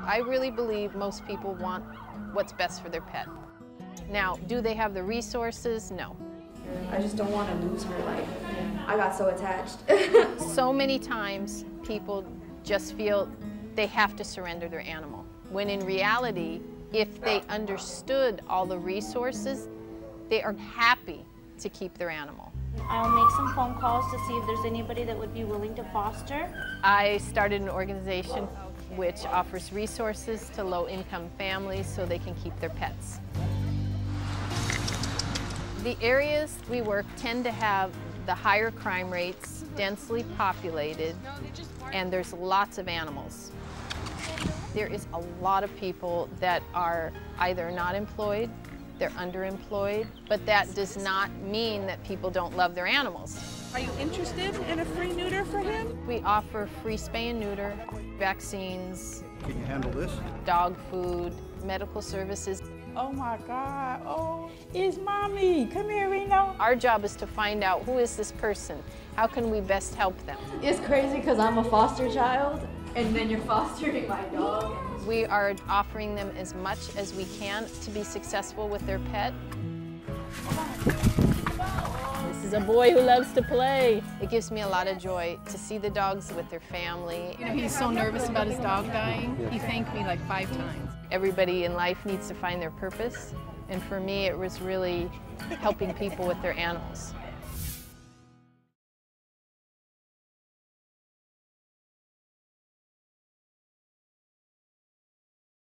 I really believe most people want what's best for their pet. Now, do they have the resources? No. I just don't want to lose her. Like, I got so attached. So many times people just feel they have to surrender their animal, when in reality, if they understood all the resources, they are happy to keep their animal. I'll make some phone calls to see if there's anybody that would be willing to foster. I started an organization which offers resources to low-income families so they can keep their pets. The areas we work tend to have the higher crime rates, densely populated, and there's lots of animals. There is a lot of people that are either not employed, they're underemployed, but that does not mean that people don't love their animals. Are you interested in a free neuter for him? We offer free spay and neuter, vaccines, Can you handle this? dog food, medical services. Oh my God, oh, it's Mommy. Come here, Reno. Our job is to find out who is this person, how can we best help them. It's crazy because I'm a foster child, and then you're fostering my dog. We are offering them as much as we can to be successful with their pet. This is a boy who loves to play. It gives me a lot of joy to see the dogs with their family. You know, he's so nervous about his dog dying. He thanked me like 5 times. Everybody in life needs to find their purpose, and for me it was really helping people with their animals.